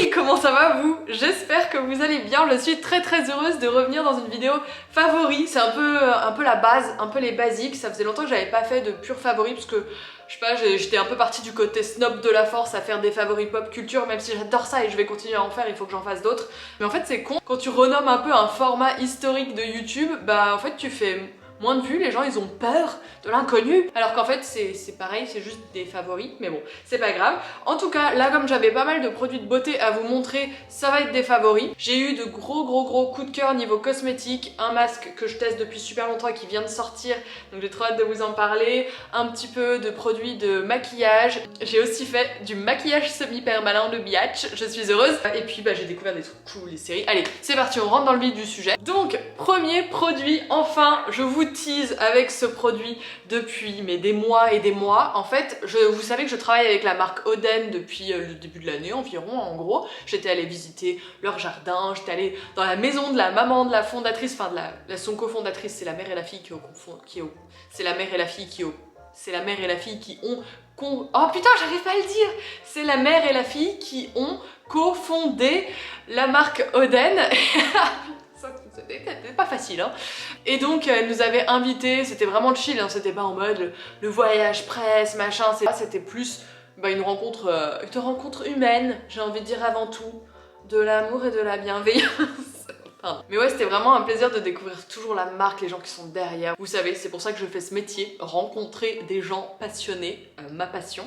Hey, comment ça va vous? J'espère que vous allez bien, je suis très heureuse de revenir dans une vidéo favori. C'est un peu la base, un peu les basiques. Ça faisait longtemps que j'avais pas fait de pur favori parce que je sais pas, j'étais un peu partie du côté snob de la force à faire des favoris pop culture, même si j'adore ça et je vais continuer à en faire, il faut que j'en fasse d'autres. Mais en fait c'est con, quand tu renommes un peu un format historique de YouTube, bah en fait tu fais moins de vues, les gens ils ont peur de l'inconnu, alors qu'en fait c'est pareil, c'est juste des favoris, mais bon, c'est pas grave. En tout cas, là comme j'avais pas mal de produits de beauté à vous montrer, ça va être des favoris. J'ai eu de gros coups de cœur niveau cosmétique, un masque que je teste depuis super longtemps et qui vient de sortir, donc j'ai trop hâte de vous en parler, un petit peu de produits de maquillage, j'ai aussi fait du maquillage semi-permanent de Biatch, je suis heureuse, et puis bah j'ai découvert des trucs cool, les séries. Allez, c'est parti, on rentre dans le vif du sujet. Donc, premier produit, enfin, je vous tease avec ce produit depuis des mois et des mois. En fait, vous savez que je travaille avec la marque Oden depuis le début de l'année environ, en gros. J'étais allée visiter leur jardin, j'étais allée dans la maison de la maman de la fondatrice, enfin de son cofondatrice, c'est la mère et la fille c'est la mère et la fille qui ont oh putain, j'arrive pas à le dire. C'est la mère et la fille qui ont cofondé la marque Oden. C'était pas facile, hein. Et donc elle nous avait invités, c'était vraiment chill, hein, c'était pas en mode le voyage presse, machin, c'était plus une rencontre humaine, j'ai envie de dire avant tout, de l'amour et de la bienveillance. Pardon. Mais ouais, c'était vraiment un plaisir de découvrir toujours la marque, les gens qui sont derrière. Vous savez, c'est pour ça que je fais ce métier, rencontrer des gens passionnés, ma passion.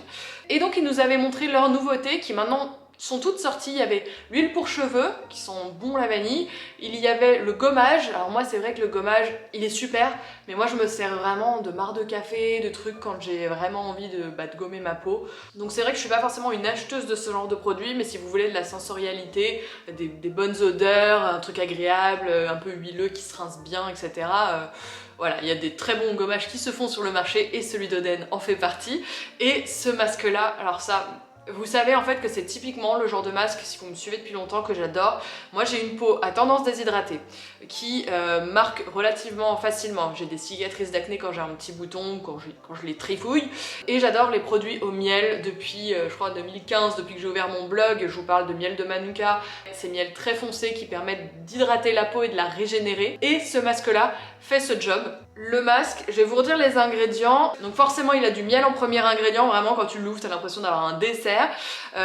Et donc ils nous avaient montré leurs nouveautés qui maintenant sont toutes sorties. Il y avait l'huile pour cheveux qui sent bon la vanille, il y avait le gommage. Alors moi c'est vrai que le gommage il est super, mais moi je me sers vraiment de marc de café, de trucs quand j'ai vraiment envie de gommer ma peau. Donc c'est vrai que je suis pas forcément une acheteuse de ce genre de produit, mais si vous voulez de la sensorialité, des bonnes odeurs, un truc agréable, un peu huileux qui se rince bien, etc. Voilà, il y a des très bons gommages qui se font sur le marché et celui d'Oden en fait partie. Et ce masque là, alors ça, vous savez en fait que c'est typiquement le genre de masque, si vous me suivez depuis longtemps, que j'adore. Moi j'ai une peau à tendance déshydratée qui marque relativement facilement. J'ai des cicatrices d'acné quand j'ai un petit bouton, quand je les trifouille. Et j'adore les produits au miel depuis, je crois, 2015, depuis que j'ai ouvert mon blog. Je vous parle de miel de Manuka. Ces miels très foncés qui permettent d'hydrater la peau et de la régénérer. Et ce masque-là fait ce job. Le masque, je vais vous redire les ingrédients. Donc forcément il a du miel en premier ingrédient, vraiment quand tu l'ouvres t'as l'impression d'avoir un dessert.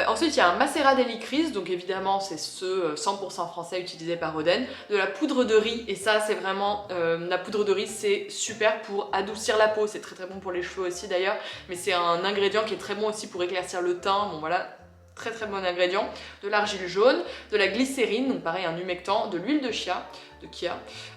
Ensuite il y a un macérat d'hélicryse, donc évidemment c'est ce 100% français utilisé par Oden. De la poudre de riz, et ça c'est vraiment, la poudre de riz c'est super pour adoucir la peau, c'est très bon pour les cheveux aussi d'ailleurs, mais c'est un ingrédient qui est très bon aussi pour éclaircir le teint, bon voilà. Très bon ingrédient, de l'argile jaune, de la glycérine, donc pareil un humectant, de l'huile de chia,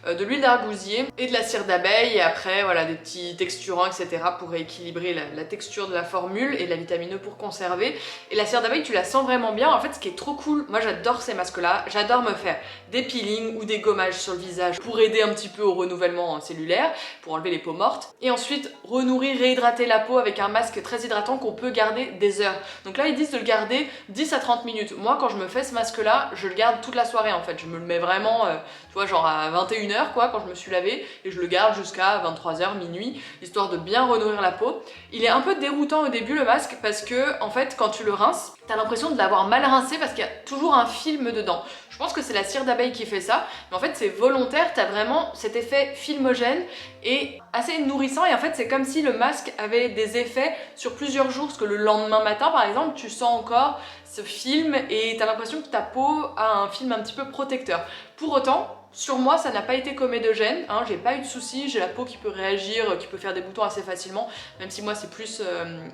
de l'huile d'argousier et de la cire d'abeille, et après voilà des petits texturants etc pour rééquilibrer la texture de la formule, et de la vitamine E pour conserver. Et la cire d'abeille tu la sens vraiment bien. En fait ce qui est trop cool, moi j'adore ces masques là, j'adore me faire des peelings ou des gommages sur le visage pour aider un petit peu au renouvellement cellulaire, pour enlever les peaux mortes, et ensuite renourrir, réhydrater la peau avec un masque très hydratant qu'on peut garder des heures. Donc là ils disent de le garder 10 à 30 minutes. Moi quand je me fais ce masque là, je le garde toute la soirée en fait, je me le mets vraiment, tu vois, genre à 21h quoi, quand je me suis lavée, et je le garde jusqu'à 23h, minuit, histoire de bien renourrir la peau. Il est un peu déroutant au début le masque, parce que en fait quand tu le rinces, t'as l'impression de l'avoir mal rincé parce qu'il y a toujours un film dedans. Je pense que c'est la cire d'abeille qui fait ça, mais en fait c'est volontaire, t'as vraiment cet effet filmogène et assez nourrissant, et en fait c'est comme si le masque avait des effets sur plusieurs jours, parce que le lendemain matin par exemple tu sens encore ce film et t'as l'impression que ta peau a un film un petit peu protecteur. Pour autant, sur moi ça n'a pas été comédogène, hein, j'ai pas eu de soucis, j'ai la peau qui peut réagir, qui peut faire des boutons assez facilement, même si moi c'est plus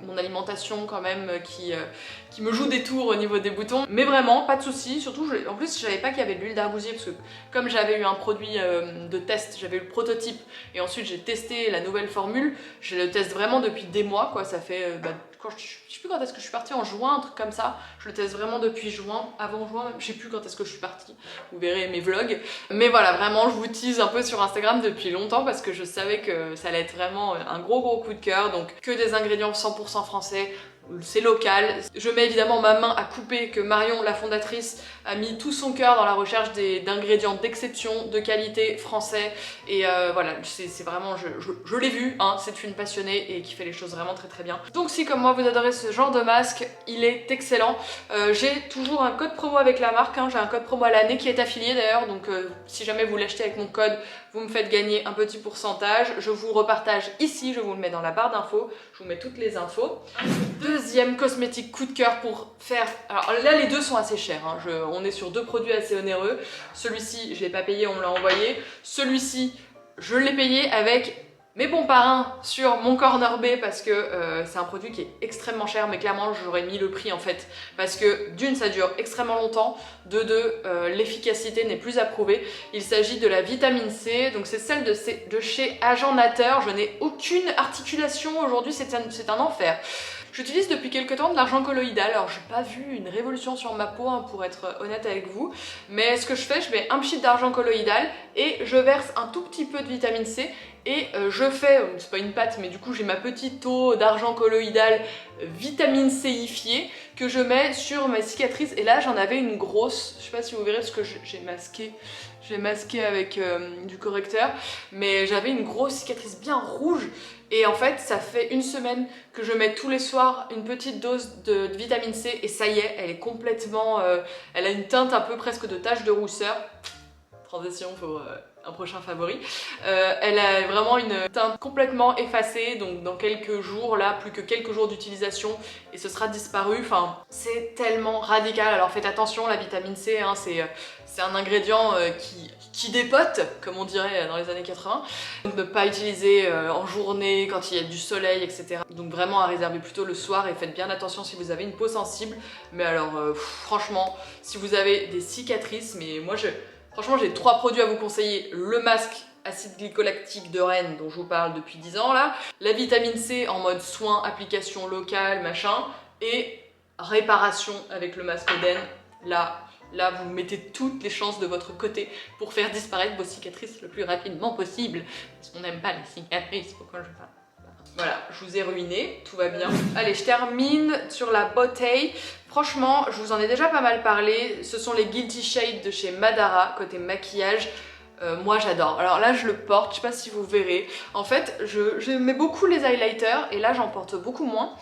mon alimentation quand même qui me joue des tours au niveau des boutons, mais vraiment pas de soucis. Surtout en plus je savais pas qu'il y avait de l'huile d'argousier, parce que comme j'avais eu un produit de test, j'avais eu le prototype et ensuite j'ai testé la nouvelle formule, je le teste vraiment depuis des mois quoi, ça fait je sais plus quand est-ce que je suis partie, en juin, un truc comme ça. Je le teste vraiment depuis juin, avant juin, je sais plus quand est-ce que je suis partie. Vous verrez mes vlogs. Mais voilà, vraiment, je vous tease un peu sur Instagram depuis longtemps parce que je savais que ça allait être vraiment un gros coup de cœur. Donc que des ingrédients 100% français, c'est local. Je mets évidemment ma main à couper, que Marion, la fondatrice, a mis tout son cœur dans la recherche d'ingrédients d'exception, de qualité, français. Et voilà, c'est vraiment, je l'ai vu, hein, c'est une passionnée et qui fait les choses vraiment très très bien. Donc si comme moi vous adorez ce genre de masque, il est excellent. J'ai toujours un code promo avec la marque, hein, j'ai un code promo à l'année qui est affilié d'ailleurs, donc si jamais vous l'achetez avec mon code, vous me faites gagner un petit pourcentage. Je vous repartage ici, je vous le mets dans la barre d'infos, je vous mets toutes les infos. Deuxième cosmétique coup de cœur pour faire... Alors là les deux sont assez chers, hein. On est sur deux produits assez onéreux. Celui-ci je l'ai pas payé, on me l'a envoyé. Celui-ci je l'ai payé avec mes bons parrains sur mon corner B parce que c'est un produit qui est extrêmement cher, mais clairement j'aurais mis le prix en fait parce que d'une ça dure extrêmement longtemps, de deux l'efficacité n'est plus approuvée. Il s'agit de la vitamine C, donc c'est celle de chez Agent Nateur. Je n'ai aucune articulation aujourd'hui, c'est un enfer. J'utilise depuis quelques temps de l'argent colloïdal, alors j'ai pas vu une révolution sur ma peau, hein, pour être honnête avec vous, mais ce que je fais, je mets un pchit d'argent colloïdal et je verse un tout petit peu de vitamine C et je fais, c'est pas une pâte, mais du coup j'ai ma petite eau d'argent colloïdal vitamine Cifiée que je mets sur ma cicatrice, et là j'en avais une grosse, je sais pas si vous verrez parce que j'ai masqué avec du correcteur, mais j'avais une grosse cicatrice bien rouge. Et en fait, ça fait une semaine que je mets tous les soirs une petite dose de vitamine C et ça y est, elle est complètement... elle a une teinte un peu presque de tache de rousseur. Transition pour un prochain favori. Elle a vraiment une teinte complètement effacée, donc dans quelques jours, là, plus que quelques jours d'utilisation et ce sera disparu. Enfin, c'est tellement radical. Alors faites attention, la vitamine C, hein, c'est un ingrédient qui dépote, comme on dirait dans les années 80. Donc ne pas utiliser en journée, quand il y a du soleil, etc. Donc vraiment à réserver plutôt le soir et faites bien attention si vous avez une peau sensible. Mais alors franchement, si vous avez des cicatrices, mais moi franchement j'ai 3 produits à vous conseiller. Le masque acide glycolactique de Rennes dont je vous parle depuis 10 ans là. La vitamine C en mode soin, application locale, machin. Et réparation avec le masque Oden. Là, vous mettez toutes les chances de votre côté pour faire disparaître vos cicatrices le plus rapidement possible. Parce qu'on n'aime pas les cicatrices, pourquoi je parle. Voilà, je vous ai ruiné, tout va bien. Allez, je termine sur la bouteille. Franchement, je vous en ai déjà pas mal parlé. Ce sont les Guilty Shades de chez Madara, côté maquillage. Moi j'adore. Alors là je le porte, je sais pas si vous verrez. En fait je mets beaucoup les highlighters et là j'en porte beaucoup moins.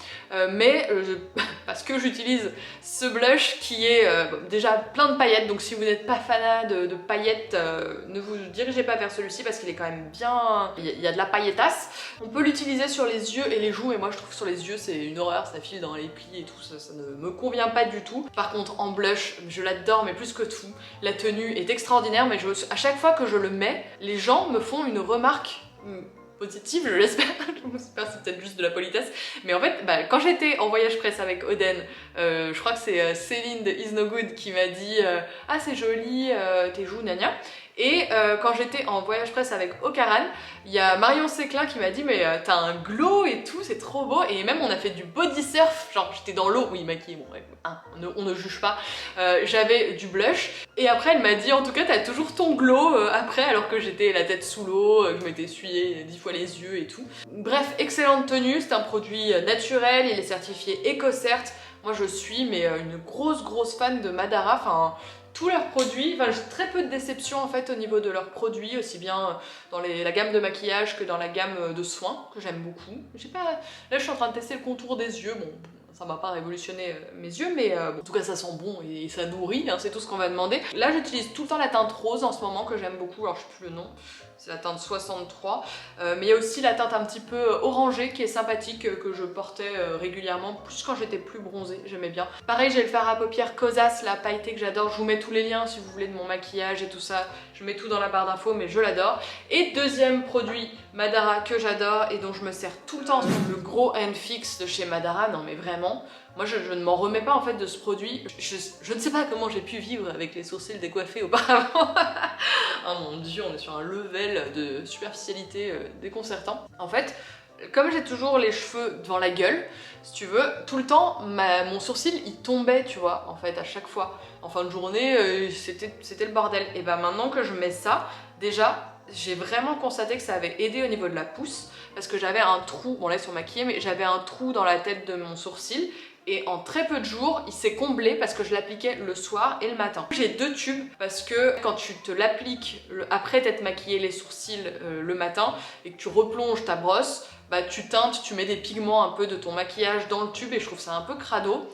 Parce que j'utilise ce blush qui est déjà plein de paillettes. Donc si vous n'êtes pas fanat de paillettes, ne vous dirigez pas vers celui-ci parce qu'il est quand même bien... Il y a de la paillettasse. On peut l'utiliser sur les yeux et les joues et moi je trouve que sur les yeux c'est une horreur, ça file dans les plis et tout, ça ne me convient pas du tout. Par contre en blush, je l'adore mais plus que tout. La tenue est extraordinaire mais à chaque fois que je le mets, les gens me font une remarque positive, je l'espère. J'espère, c'est peut-être juste de la politesse. Mais en fait, quand j'étais en voyage presse avec Oden, je crois que c'est Céline de Is No Good qui m'a dit ah c'est joli, tes joues, gna gna. Et quand j'étais en voyage presse avec Ocaran, il y a Marion Séclin qui m'a dit mais t'as un glow et tout, c'est trop beau. Et même on a fait du body surf, genre j'étais dans l'eau, oui maquillée, bon ouais, hein, on ne juge pas. J'avais du blush et après elle m'a dit en tout cas t'as toujours ton glow après, alors que j'étais la tête sous l'eau, que je m'étais essuyé 10 fois les yeux et tout. Bref, excellente tenue, c'est un produit naturel, il est certifié EcoCert. Moi je suis mais une grosse fan de Madara, enfin... Tous leurs produits, enfin j'ai très peu de déception en fait au niveau de leurs produits, aussi bien dans la gamme de maquillage que dans la gamme de soins, que j'aime beaucoup. Là je suis en train de tester le contour des yeux, bon ça m'a pas révolutionné mes yeux, mais en tout cas ça sent bon et ça nourrit, hein, c'est tout ce qu'on va demander. Là j'utilise tout le temps la teinte rose en ce moment que j'aime beaucoup, alors je sais plus le nom, c'est la teinte 63, mais il y a aussi la teinte un petit peu orangée qui est sympathique, que je portais régulièrement, plus quand j'étais plus bronzée, j'aimais bien. Pareil, j'ai le fard à paupières Kosas, la pailletée que j'adore, je vous mets tous les liens si vous voulez de mon maquillage et tout ça, je mets tout dans la barre d'infos, mais je l'adore. Et deuxième produit Madara que j'adore et dont je me sers tout le temps, c'est le gros N-Fix de chez Madara, non mais vraiment, moi je ne m'en remets pas en fait de ce produit, je ne sais pas comment j'ai pu vivre avec les sourcils décoiffés auparavant. Oh mon dieu, on est sur un level de superficialité déconcertant. En fait, comme j'ai toujours les cheveux devant la gueule, si tu veux, tout le temps, mon sourcil il tombait, tu vois, en fait, à chaque fois. En fin de journée, c'était le bordel. Et bah maintenant que je mets ça, déjà, j'ai vraiment constaté que ça avait aidé au niveau de la pousse parce que j'avais un trou, bon là ils sont maquillés, mais j'avais un trou dans la tête de mon sourcil et en très peu de jours il s'est comblé parce que je l'appliquais le soir et le matin. J'ai 2 tubes parce que quand tu te l'appliques après t'être maquillé les sourcils le matin et que tu replonges ta brosse, bah tu teintes, tu mets des pigments un peu de ton maquillage dans le tube et je trouve ça un peu crado.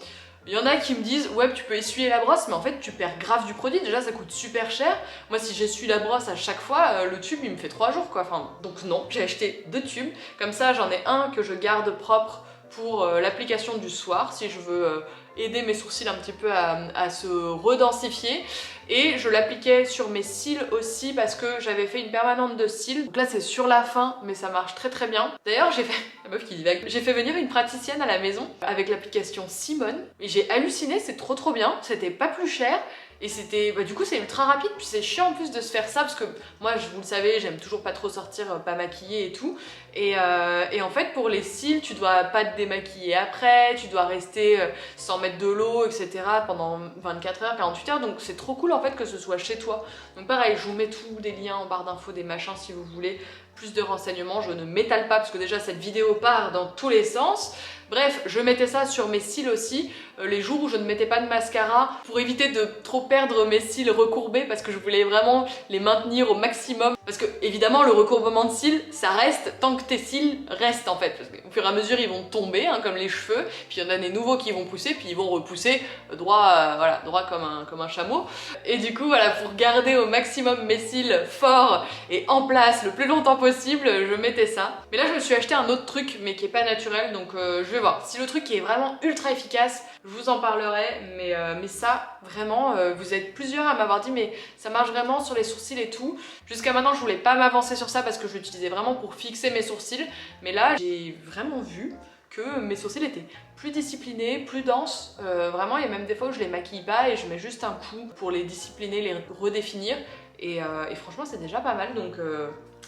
Il y en a qui me disent ouais tu peux essuyer la brosse mais en fait tu perds grave du produit, déjà ça coûte super cher. Moi si j'essuie la brosse à chaque fois, le tube il me fait 3 jours quoi. Enfin, donc non, j'ai acheté 2 tubes, comme ça j'en ai un que je garde propre pour l'application du soir si je veux aider mes sourcils un petit peu à se redensifier. Et je l'appliquais sur mes cils aussi parce que j'avais fait une permanente de cils. Donc là c'est sur la fin mais ça marche très très bien. D'ailleurs j'ai fait, la meuf qui divague, j'ai fait venir une praticienne à la maison avec l'application Simone et j'ai halluciné, c'est trop bien, c'était pas plus cher. Et c'était, du coup c'est ultra rapide, puis c'est chiant en plus de se faire ça parce que moi vous le savez j'aime toujours pas trop sortir pas maquillée et tout. Et en fait pour les cils tu dois pas te démaquiller après, tu dois rester sans mettre de l'eau etc pendant 24 heures, 48 heures, donc c'est trop cool en fait que ce soit chez toi. Donc pareil je vous mets tous des liens en barre d'infos, des machins si vous voulez plus de renseignements, je ne m'étale pas parce que déjà cette vidéo part dans tous les sens. Bref, je mettais ça sur mes cils aussi, les jours où je ne mettais pas de mascara pour éviter de trop perdre mes cils recourbés parce que je voulais vraiment les maintenir au maximum. Parce que évidemment le recourbement de cils, ça reste tant que tes cils restent en fait. Parce qu'au fur et à mesure ils vont tomber hein, comme les cheveux, puis il y en a des nouveaux qui vont pousser, puis ils vont repousser droit, voilà, droit comme un chameau. Et du coup voilà, pour garder au maximum mes cils forts et en place le plus longtemps possible, je mettais ça. Mais là je me suis acheté un autre truc mais qui est pas naturel, donc je vais voir. Si le truc est vraiment ultra efficace, je vous en parlerai, mais ça, vraiment, vous êtes plusieurs à m'avoir dit mais ça marche vraiment sur les sourcils et tout. Jusqu'à maintenant, je voulais pas m'avancer sur ça parce que je l'utilisais vraiment pour fixer mes sourcils, mais là, j'ai vraiment vu que mes sourcils étaient plus disciplinés, plus denses. Vraiment, il y a même des fois où je les maquille pas et je mets juste un coup pour les discipliner, les redéfinir. Et franchement, c'est déjà pas mal, donc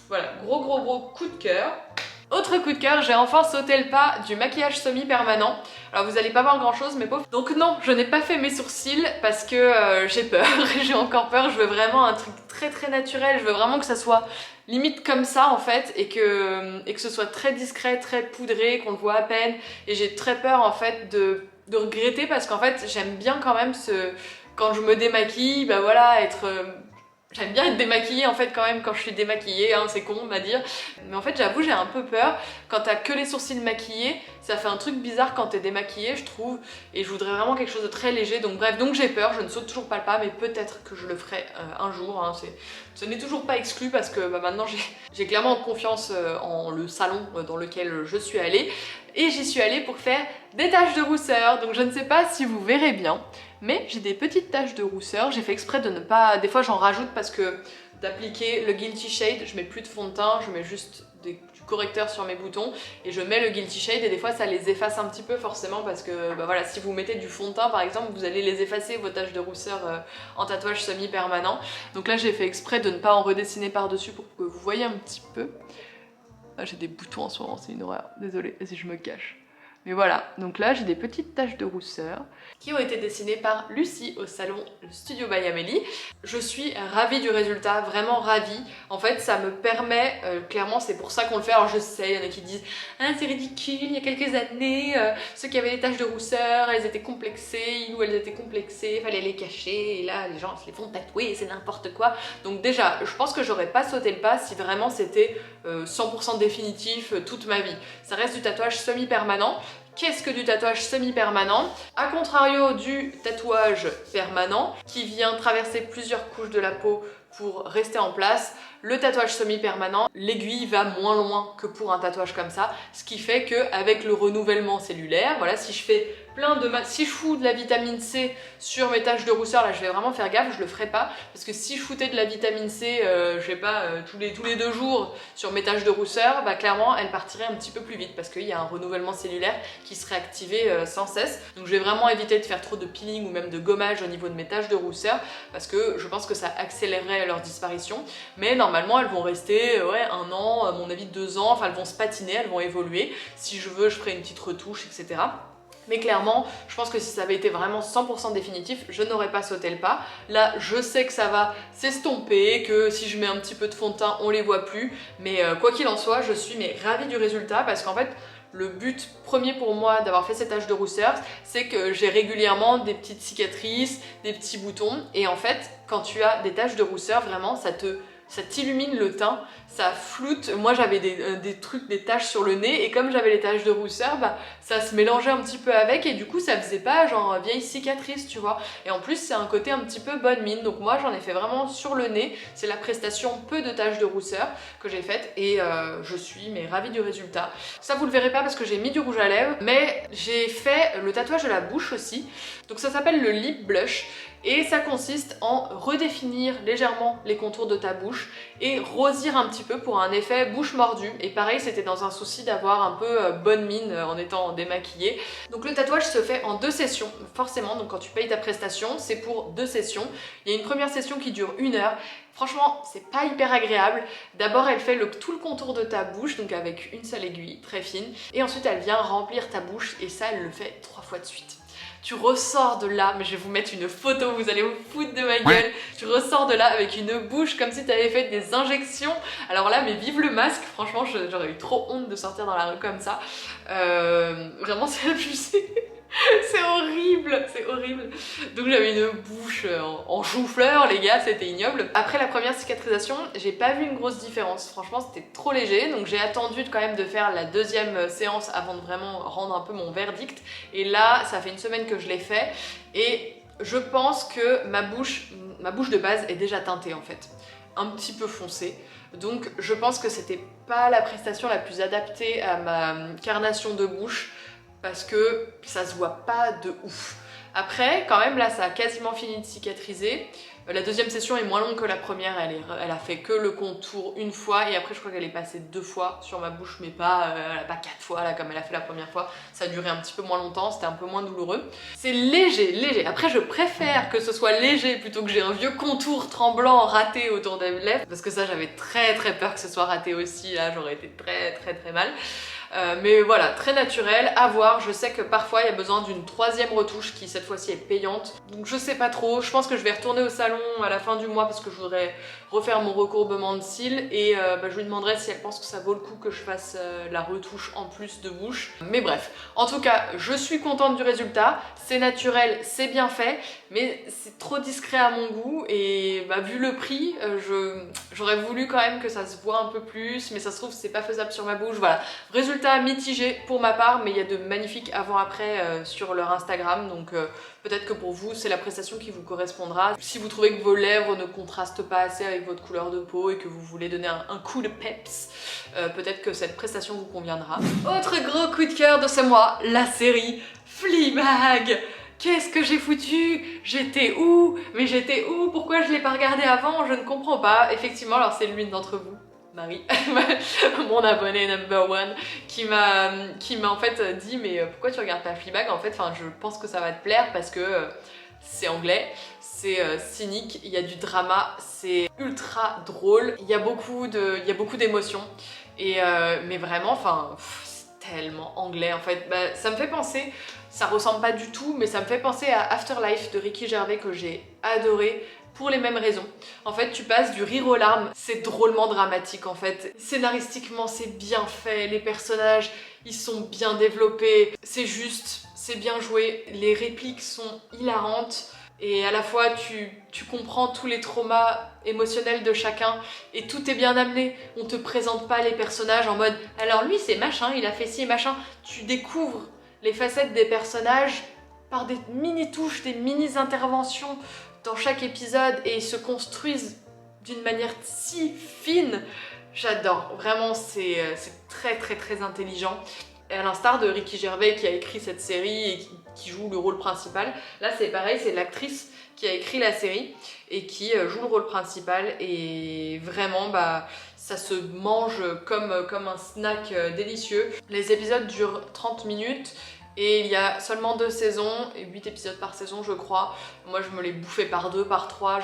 voilà, gros coup de cœur. Autre coup de cœur, j'ai enfin sauté le pas du maquillage semi-permanent. Alors vous allez pas voir grand chose mes pauvres. Donc non, je n'ai pas fait mes sourcils parce que j'ai peur, j'ai encore peur, je veux vraiment un truc très naturel, je veux vraiment que ça soit limite comme ça en fait et que ce soit très discret, très poudré, qu'on le voit à peine. Et j'ai très peur en fait de regretter parce qu'en fait j'aime bien quand même quand je me démaquille, bah voilà, j'aime bien être démaquillée en fait quand même quand je suis démaquillée, hein, c'est con on va dire. Mais en fait j'avoue j'ai un peu peur, quand t'as que les sourcils maquillés, ça fait un truc bizarre quand t'es démaquillée je trouve. Et je voudrais vraiment quelque chose de très léger, donc bref, donc j'ai peur, je ne saute toujours pas le pas, mais peut-être que je le ferai un jour. Hein, ce n'est toujours pas exclu parce que maintenant j'ai clairement confiance en le salon dans lequel je suis allée. Et j'y suis allée pour faire des taches de rousseur, donc je ne sais pas si vous verrez bien, mais j'ai des petites taches de rousseur. J'ai fait exprès de ne pas... Des fois j'en rajoute parce que d'appliquer le Guilty Shade, je mets plus de fond de teint, je mets juste du correcteur sur mes boutons et je mets le Guilty Shade et des fois ça les efface un petit peu forcément parce que bah voilà, si vous mettez du fond de teint par exemple, vous allez les effacer vos taches de rousseur en tatouage semi-permanent. Donc là j'ai fait exprès de ne pas en redessiner par-dessus pour que vous voyez un petit peu. Ah, j'ai des boutons en ce moment, c'est une horreur, désolée si je me cache. Mais voilà, donc là j'ai des petites taches de rousseur qui ont été dessinées par Lucie au salon Studio by Amélie. Je suis ravie du résultat, vraiment ravie. En fait ça me permet, clairement c'est pour ça qu'on le fait, alors je sais, il y en a qui disent « Ah c'est ridicule, il y a quelques années, ceux qui avaient des taches de rousseur, elles étaient complexées, ou elles étaient complexées, fallait les cacher, et là les gens se les font tatouer, c'est n'importe quoi. » Donc déjà, je pense que j'aurais pas sauté le pas si vraiment c'était 100% définitif toute ma vie. Ça reste du tatouage semi-permanent. Qu'est-ce que du tatouage semi-permanent? A contrario du tatouage permanent qui vient traverser plusieurs couches de la peau pour rester en place, le tatouage semi-permanent, l'aiguille va moins loin que pour un tatouage comme ça, ce qui fait qu'avec le renouvellement cellulaire, voilà, si je fais si je fous de la vitamine C sur mes taches de rousseur, là je vais vraiment faire gaffe, je le ferai pas, parce que si je foutais de la vitamine C, je sais pas, tous les 2 jours sur mes taches de rousseur, bah clairement elle partirait un petit peu plus vite, parce qu'il y a un renouvellement cellulaire qui serait activé sans cesse. Donc je vais vraiment éviter de faire trop de peeling ou même de gommage au niveau de mes taches de rousseur, parce que je pense que ça accélérerait leur disparition, mais normalement elles vont rester 1 an, à mon avis 2 ans, enfin elles vont se patiner, elles vont évoluer. Si je veux, je ferai une petite retouche, etc. Mais clairement, je pense que si ça avait été vraiment 100% définitif, je n'aurais pas sauté le pas. Là, je sais que ça va s'estomper, que si je mets un petit peu de fond de teint, on les voit plus. Mais quoi qu'il en soit, je suis ravie du résultat parce qu'en fait, le but premier pour moi d'avoir fait ces taches de rousseur, c'est que j'ai régulièrement des petites cicatrices, des petits boutons. Et en fait, quand tu as des taches de rousseur, vraiment, ça t'illumine le teint, ça floute. Moi j'avais des trucs, des taches sur le nez et comme j'avais les taches de rousseur, bah, ça se mélangeait un petit peu avec et du coup ça faisait pas genre vieille cicatrice, tu vois. Et en plus c'est un côté un petit peu bonne mine, donc moi j'en ai fait vraiment sur le nez. C'est la prestation peu de taches de rousseur que j'ai faite et je suis ravie du résultat. Ça vous le verrez pas parce que j'ai mis du rouge à lèvres, mais j'ai fait le tatouage de la bouche aussi. Donc ça s'appelle le lip blush. Et ça consiste en redéfinir légèrement les contours de ta bouche et rosir un petit peu pour un effet bouche mordue. Et pareil, c'était dans un souci d'avoir un peu bonne mine en étant démaquillée. Donc le tatouage se fait en 2 sessions, forcément. Donc quand tu payes ta prestation, c'est pour 2 sessions. Il y a une première session qui dure 1 heure. Franchement, c'est pas hyper agréable. D'abord, elle fait tout le contour de ta bouche, donc avec une seule aiguille très fine. Et ensuite, elle vient remplir ta bouche et ça, elle le fait 3 fois de suite. Tu ressors de là, mais je vais vous mettre une photo, vous allez vous foutre de ma gueule. Tu ressors de là avec une bouche comme si tu avais fait des injections. Alors là, mais vive le masque, franchement, j'aurais eu trop honte de sortir dans la rue comme ça. Vraiment, c'est abusé. C'est horrible, c'est horrible. Donc j'avais une bouche en chou-fleur, les gars, c'était ignoble. Après la première cicatrisation, j'ai pas vu une grosse différence. Franchement, c'était trop léger. Donc j'ai attendu quand même de faire la 2e séance avant de vraiment rendre un peu mon verdict. Et là, ça fait 1 semaine que je l'ai fait. Et je pense que ma bouche de base est déjà teintée en fait. Un petit peu foncée. Donc je pense que c'était pas la prestation la plus adaptée à ma carnation de bouche. Parce que ça se voit pas de ouf. Après, quand même, là, ça a quasiment fini de cicatriser. La 2e session est moins longue que la première, elle a fait que le contour 1 fois et après je crois qu'elle est passée 2 fois sur ma bouche mais pas, pas 4 fois là comme elle a fait la première fois. Ça a duré un petit peu moins longtemps, c'était un peu moins douloureux. C'est léger, léger. Après je préfère que ce soit léger plutôt que j'ai un vieux contour tremblant raté autour des lèvres parce que ça j'avais très peur que ce soit raté aussi, là j'aurais été très mal. Mais voilà, très naturel, à voir. Je sais que parfois il y a besoin d'une 3e retouche qui cette fois-ci est payante. Donc je sais pas trop, je pense que je vais retourner au salon à la fin du mois parce que je voudrais refaire mon recourbement de cils et je lui demanderai si elle pense que ça vaut le coup que je fasse la retouche en plus de bouche. Mais bref, en tout cas, je suis contente du résultat. C'est naturel, c'est bien fait, mais c'est trop discret à mon goût et vu le prix, j'aurais voulu quand même que ça se voit un peu plus, mais ça se trouve c'est pas faisable sur ma bouche. Voilà, résultat mitigé pour ma part, mais il y a de magnifiques avant-après sur leur Instagram, donc peut-être que pour vous c'est la prestation qui vous correspondra. Si vous trouvez que vos lèvres ne contrastent pas assez avec votre couleur de peau et que vous voulez donner un coup de peps, peut-être que cette prestation vous conviendra. Autre gros coup de cœur de ce mois, la série Fleabag. Qu'est-ce que j'ai foutu? J'étais où? Mais j'étais où? Pourquoi je l'ai pas regardé avant? Je ne comprends pas. Effectivement, alors c'est l'une d'entre vous, Marie, mon abonné number 1, qui m'a en fait dit mais pourquoi tu regardes pas Fleabag? En fait, je pense que ça va te plaire parce que c'est anglais, c'est cynique, il y a du drama, c'est ultra drôle, il y a beaucoup d'émotions et mais vraiment, c'est tellement anglais en fait. Ça me fait penser, ça ressemble pas du tout, mais ça me fait penser à Afterlife de Ricky Gervais que j'ai adoré. Pour les mêmes raisons. En fait, tu passes du rire aux larmes, c'est drôlement dramatique en fait. Scénaristiquement, c'est bien fait, les personnages, ils sont bien développés, c'est juste, c'est bien joué, les répliques sont hilarantes et à la fois tu comprends tous les traumas émotionnels de chacun et tout est bien amené. On te présente pas les personnages en mode « alors lui c'est machin, il a fait ci machin ». Tu découvres les facettes des personnages par des mini-touches, des mini-interventions dans chaque épisode et ils se construisent d'une manière si fine. J'adore, vraiment c'est très intelligent. Et à l'instar de Ricky Gervais qui a écrit cette série et qui joue le rôle principal, là c'est pareil, c'est l'actrice qui a écrit la série et qui joue le rôle principal et vraiment ça se mange comme un snack délicieux. Les épisodes durent 30 minutes. Et il y a seulement 2 saisons, et 8 épisodes par saison je crois. Moi je me les bouffais par 2, par 3.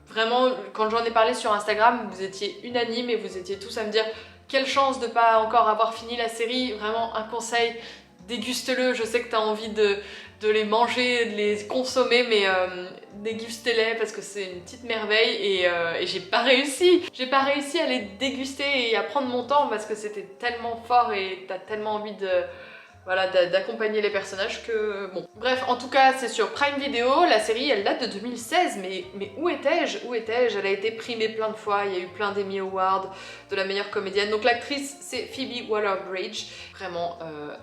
Vraiment, quand j'en ai parlé sur Instagram, vous étiez unanimes et vous étiez tous à me dire quelle chance de pas encore avoir fini la série. Vraiment un conseil, déguste-le, je sais que t'as envie de les manger, de les consommer, mais dégustez-les parce que c'est une petite merveille et j'ai pas réussi. J'ai pas réussi à les déguster et à prendre mon temps parce que c'était tellement fort et t'as tellement envie de... Voilà, d'accompagner les personnages que... Bon. Bref, en tout cas, c'est sur Prime Video. La série, elle date de 2016, mais où étais-je? Où étais-je? Elle a été primée plein de fois. Il y a eu plein d'Emmy Awards de la meilleure comédienne. Donc l'actrice, c'est Phoebe Waller-Bridge. Vraiment,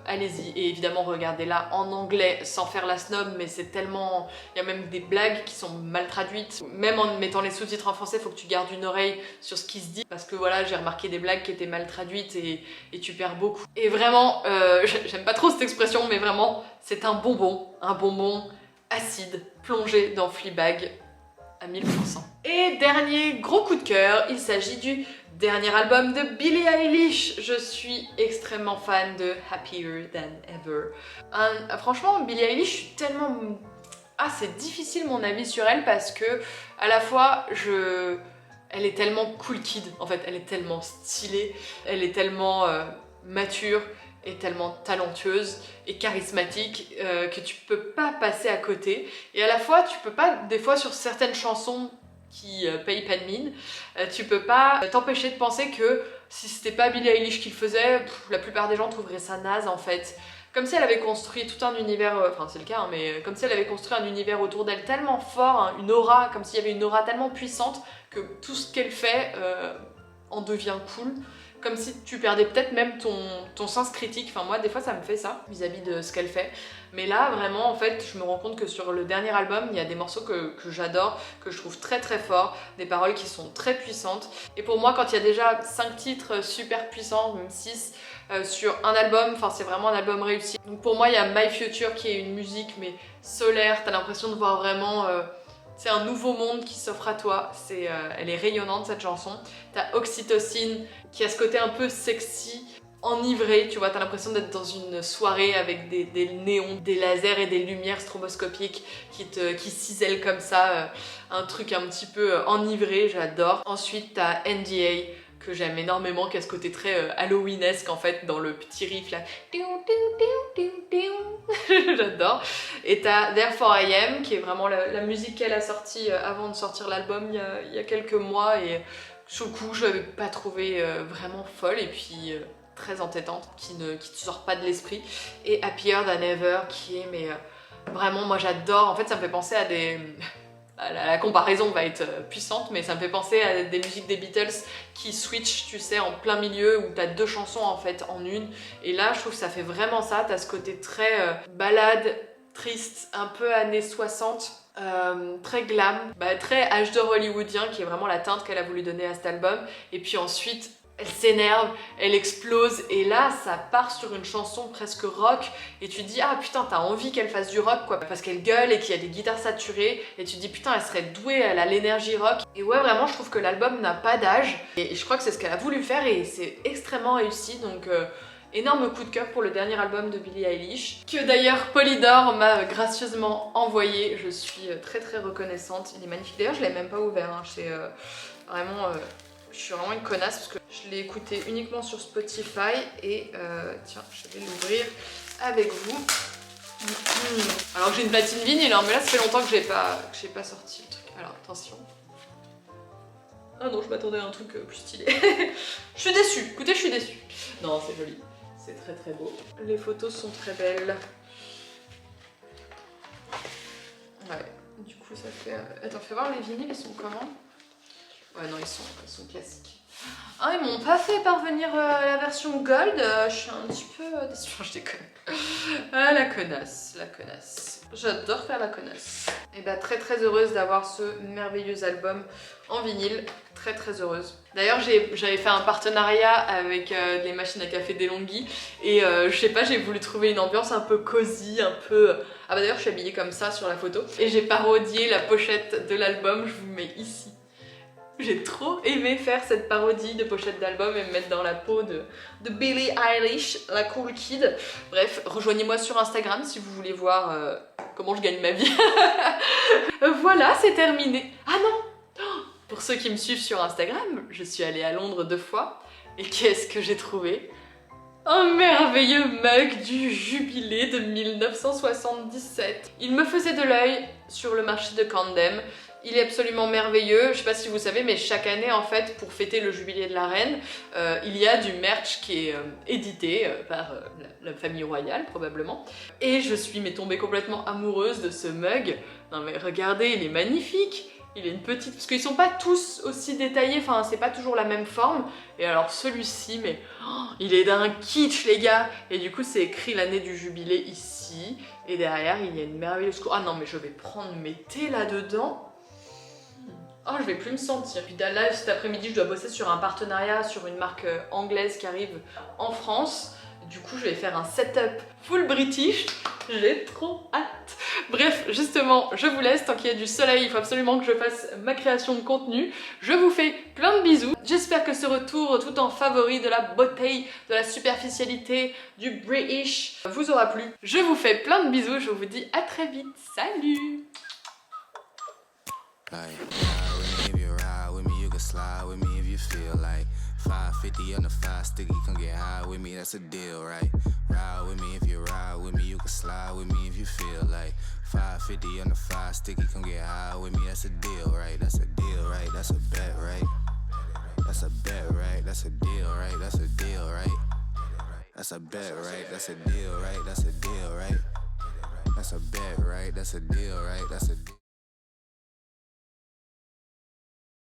allez-y. Et évidemment, regardez-la en anglais, sans faire la snob, mais c'est tellement... Il y a même des blagues qui sont mal traduites. Même en mettant les sous-titres en français, il faut que tu gardes une oreille sur ce qui se dit. Parce que voilà, j'ai remarqué des blagues qui étaient mal traduites et tu perds beaucoup. Et vraiment, j'aime pas trop cette expression, mais vraiment, c'est un bonbon acide, plongé dans Fleabag à 1000%. Et dernier gros coup de cœur, il s'agit du dernier album de Billie Eilish. Je suis extrêmement fan de Happier Than Ever. Franchement, Billie Eilish, je suis tellement... Ah, c'est difficile mon avis sur elle parce que, à la fois, elle est tellement cool kid, en fait, elle est tellement stylée, elle est tellement mature, est tellement talentueuse et charismatique que tu peux pas passer à côté. Et à la fois, tu peux pas, des fois sur certaines chansons qui payent pas de mine, tu peux pas t'empêcher de penser que si c'était pas Billie Eilish qui le faisait, la plupart des gens trouveraient ça naze en fait. Comme si elle avait construit tout un univers, enfin c'est le cas, hein, mais comme si elle avait construit un univers autour d'elle tellement fort, hein, une aura, comme s'il y avait une aura tellement puissante que tout ce qu'elle fait en devient cool. Comme si tu perdais peut-être même ton sens critique. Enfin moi des fois ça me fait ça vis-à-vis de ce qu'elle fait. Mais là vraiment en fait je me rends compte que sur le dernier album il y a des morceaux que j'adore, que je trouve très très forts, des paroles qui sont très puissantes. Et pour moi quand il y a déjà 5 titres super puissants, même 6 sur un album, enfin c'est vraiment un album réussi. Donc pour moi il y a My Future qui est une musique mais solaire, t'as l'impression de voir vraiment... c'est un nouveau monde qui s'offre à toi, elle est rayonnante cette chanson. T'as Oxytocin qui a ce côté un peu sexy, enivré, tu vois, t'as l'impression d'être dans une soirée avec des néons, des lasers et des lumières stroboscopiques qui cisèlent comme ça, un truc un petit peu enivré, j'adore. Ensuite t'as NDA que j'aime énormément, qui a ce côté très Halloweenesque en fait dans le petit riff là. J'adore. Et t'as Therefore I Am qui est vraiment la musique qu'elle a sortie avant de sortir l'album il y a quelques mois et sur le coup je l'avais pas trouvé vraiment folle et puis très entêtante, qui te sort pas de l'esprit. Et Happier Than Ever qui est mais vraiment moi j'adore, en fait ça me fait penser à des... La comparaison va être puissante, mais ça me fait penser à des musiques des Beatles qui switchent, tu sais, en plein milieu, où t'as 2 chansons en fait en une. Et là, je trouve que ça fait vraiment ça, t'as ce côté très balade, triste, un peu années 60, très glam, très âge d'or hollywoodien, qui est vraiment la teinte qu'elle a voulu donner à cet album. Et puis ensuite, elle s'énerve, elle explose et là ça part sur une chanson presque rock et tu te dis ah putain t'as envie qu'elle fasse du rock quoi parce qu'elle gueule et qu'il y a des guitares saturées et tu te dis putain elle serait douée, elle a l'énergie rock et ouais vraiment je trouve que l'album n'a pas d'âge et je crois que c'est ce qu'elle a voulu faire et c'est extrêmement réussi donc énorme coup de cœur pour le dernier album de Billie Eilish que d'ailleurs Polydor m'a gracieusement envoyé, je suis très très reconnaissante, il est magnifique d'ailleurs je l'ai même pas ouvert, hein. C'est vraiment... Je suis vraiment une connasse parce que je l'ai écouté uniquement sur Spotify et tiens, je vais l'ouvrir avec vous. Alors j'ai une platine vinyle, hein, mais là ça fait longtemps que j'ai pas sorti le truc. Alors attention. Ah non, je m'attendais à un truc plus stylé. Je suis déçue, écoutez, je suis déçue. Non, c'est joli, c'est très très beau. Les photos sont très belles. Ouais, du coup ça fait... Attends, fais voir les vinyles, ils sont comment? Ouais, non, ils sont classiques. Ah, ils m'ont pas fait parvenir la version gold. Je suis un petit peu déçue. Je déconne. Ah, la connasse, la connasse. J'adore faire la connasse. Et bah, très très heureuse d'avoir ce merveilleux album en vinyle. Très très heureuse. D'ailleurs, j'avais fait un partenariat avec les machines à café DeLonghi. Et je sais pas, j'ai voulu trouver une ambiance un peu cosy, un peu... Ah bah d'ailleurs, je suis habillée comme ça sur la photo. Et j'ai parodié la pochette de l'album. Je vous mets ici. J'ai trop aimé faire cette parodie de pochette d'album et me mettre dans la peau de Billie Eilish, la cool kid. Bref, rejoignez-moi sur Instagram si vous voulez voir comment je gagne ma vie. Voilà, c'est terminé. Ah non! Pour ceux qui me suivent sur Instagram, je suis allée à Londres 2 fois. Et qu'est-ce que j'ai trouvé? Un merveilleux mug du jubilé de 1977. Il me faisait de l'œil sur le marché de Camden. Il est absolument merveilleux. Je sais pas si vous savez, mais chaque année, en fait, pour fêter le jubilé de la reine, il y a du merch qui est édité par la famille royale, probablement. Et je suis tombée complètement amoureuse de ce mug. Non mais regardez, il est magnifique. Il est une petite... Parce qu'ils sont pas tous aussi détaillés, enfin c'est pas toujours la même forme. Et alors celui-ci, mais oh, il est d'un kitsch les gars. Et du coup c'est écrit l'année du jubilé ici. Et derrière il y a une merveilleuse... Ah non mais je vais prendre mes thés là-dedans. Oh je vais plus me sentir. Puis là cet après-midi je dois bosser sur un partenariat sur une marque anglaise qui arrive en France. Du coup je vais faire un setup full British. J'ai trop hâte. Bref, justement, je vous laisse. Tant qu'il y a du soleil, il faut absolument que je fasse ma création de contenu. Je vous fais plein de bisous. J'espère que ce retour tout en favori de la beauté, de la superficialité, du British vous aura plu. Je vous fais plein de bisous. Je vous dis à très vite. Salut! Slide with me if you feel like 550 on the 5 sticky, come get high with me, that's a deal, right? Ride with me if you ride with me, you can slide with me if you feel like 550 on the 5 sticky, come get high with me, that's a deal, right? That's a deal, right? That's a bet, right? That's a bet, right? That's a deal, right? That's a deal, right? That's a bet, right? That's a deal, right? That's a deal, right? That's a bet, right? That's a deal, right? That's a deal.